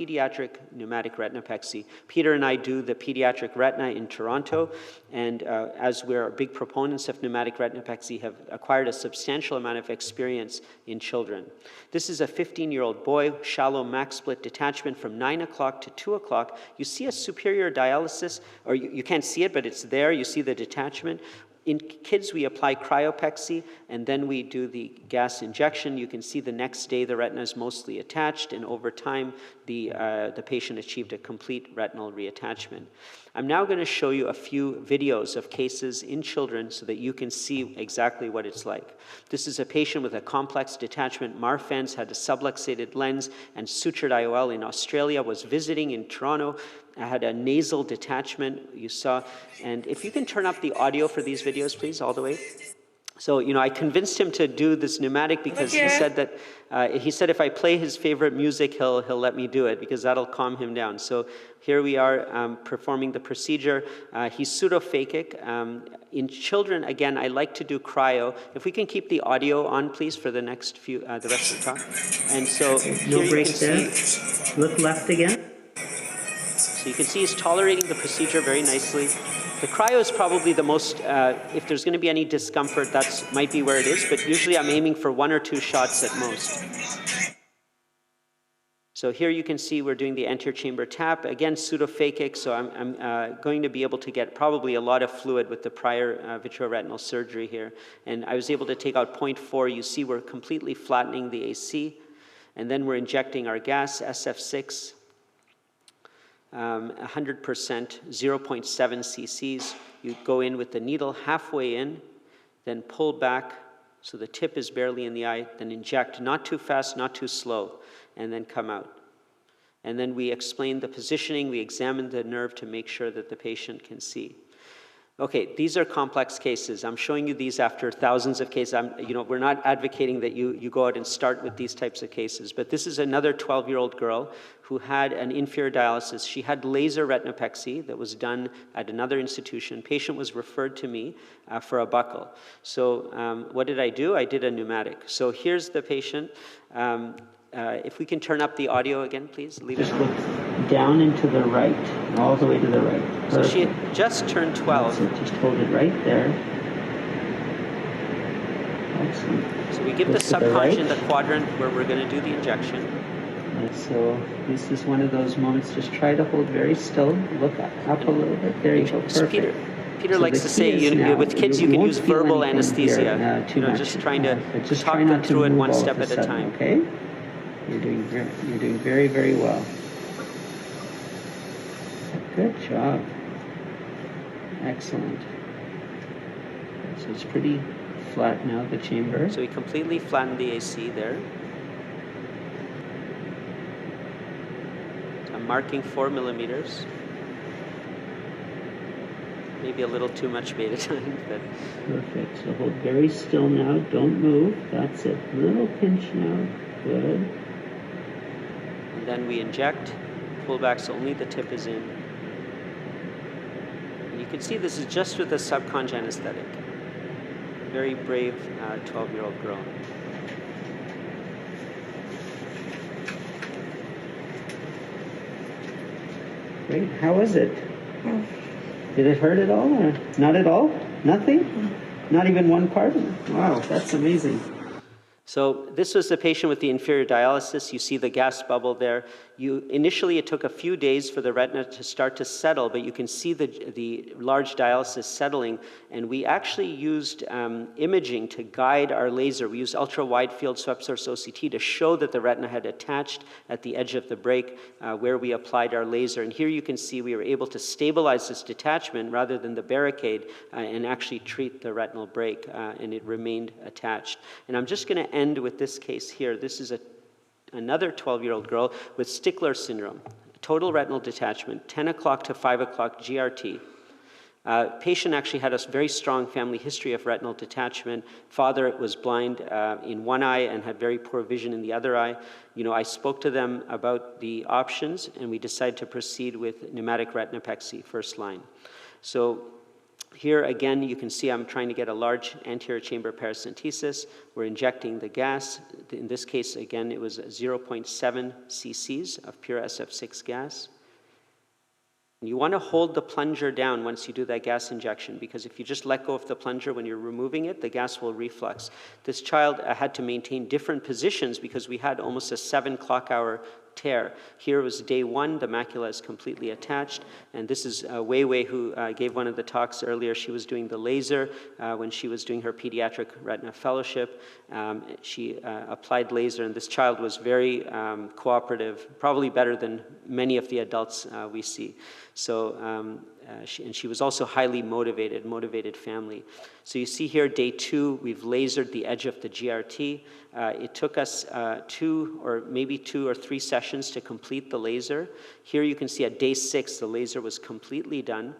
pediatric pneumatic retinopexy. Peter and I do the pediatric retina in Toronto, and as we're big proponents of pneumatic retinopexy, have acquired a substantial amount of experience in children. This is a 15-year-old boy, shallow max split detachment from 9 o'clock to 2 o'clock. You see a superior dialysis, or you can't see it, but it's there. You see the detachment. In kids, we apply cryopexy, and then we do the gas injection. You can see the next day the retina is mostly attached, and over time, the patient achieved a complete retinal reattachment. I'm now going to show you a few videos of cases in children so that you can see exactly what it's like. This is a patient with a complex detachment. Marfan's had a subluxated lens and sutured IOL in Australia, was visiting in Toronto. I had a nasal detachment, you saw. And if you can turn up the audio for these videos, please, all the way. So, I convinced him to do this pneumatic because he said that, if I play his favorite music, he'll let me do it because that'll calm him down. So here we are performing the procedure. He's pseudophakic. In children, again, I like to do cryo. If we can keep the audio on, please, for the next few, the rest of the talk. And so no break there. Look left again. So you can see he's tolerating the procedure very nicely. The cryo is probably the most, if there's going to be any discomfort, that might be where it is, but usually I'm aiming for 1 or 2 shots at most. So here you can see we're doing the anterior chamber tap. Again, pseudophakic, so I'm going to be able to get probably a lot of fluid with the prior vitreoretinal surgery here. And I was able to take out 0.4. You see we're completely flattening the AC. And then we're injecting our gas, SF6. 100%, 0.7 cc's. You go in with the needle halfway in, then pull back so the tip is barely in the eye, then inject, not too fast, not too slow, and then come out. And then we explain the positioning, we examine the nerve to make sure that the patient can see. Okay, these are complex cases. I'm showing you these after thousands of cases. We're not advocating that you go out and start with these types of cases, but this is another 12-year-old girl who had an inferior dialysis. She had laser retinopexy that was done at another institution. Patient was referred to me for a buckle. So what did I do? I did a pneumatic. So here's the patient. If we can turn up the audio again, please. Leave it on. Down and to the right, all the way to the right. Perfect. So she had just turned 12. So just hold it right there. Excellent. So we give the subconch in the quadrant where we're going to do the injection. And so this is one of those moments, just try to hold very still, look up a little bit. There you go, perfect. Peter likes to say, with kids, you can use verbal anesthesia. Just trying to talk them through it one step at a time. Okay? You're doing very, very well. Good job. Excellent. So it's pretty flat now, the chamber. So we completely flattened the AC there. So I'm marking 4 millimeters. Maybe a little too much beta time, but... Perfect. So hold very still now. Don't move. That's it. Little pinch now. Good. And then we inject, pull back so only the tip is in. And you can see this is just with a subconj anesthetic. Very brave 12-year-old girl. Great. How was it? Did it hurt at all or not at all? Nothing? Not even one part? Wow, that's amazing. So this was the patient with the inferior dialysis. You see the gas bubble there. Initially, it took a few days for the retina to start to settle, but you can see the large dialysis settling. And we actually used imaging to guide our laser. We used ultra-wide field swept source OCT to show that the retina had attached at the edge of the break where we applied our laser. And here you can see we were able to stabilize this detachment rather than the barricade and actually treat the retinal break, and it remained attached. And I'm just going to end with this case here. This is another 12-year-old girl with Stickler syndrome, total retinal detachment, 10 o'clock to 5 o'clock GRT. Patient actually had a very strong family history of retinal detachment. Father was blind in one eye and had very poor vision in the other eye. I spoke to them about the options, and we decided to proceed with pneumatic retinopexy, first line. So Here again, you can see I'm trying to get a large anterior chamber paracentesis. We're injecting the gas. In this case, again, it was 0.7 cc's of pure SF6 gas. You want to hold the plunger down once you do that gas injection, because if you just let go of the plunger when you're removing it, the gas will reflux. This child had to maintain different positions because we had almost a 7 clock hour tear. Here was day 1, the macula is completely attached, and this is Wei Wei, who gave one of the talks earlier. She was doing the laser when she was doing her pediatric retina fellowship. She applied laser, and this child was very cooperative, probably better than many of the adults we see. So, she was also highly motivated family. So you see here, day 2, we've lasered the edge of the GRT. It took us 2 or 3 sessions to complete the laser. Here you can see at day 6, the laser was completely done.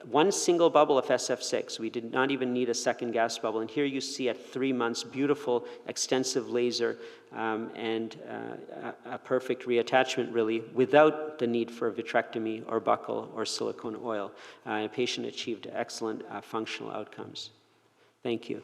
One single bubble of SF6, we did not even need a second gas bubble. And here you see at 3 months, beautiful, extensive laser and a perfect reattachment, really, without the need for vitrectomy or buccal or silicone oil. The patient achieved excellent functional outcomes. Thank you.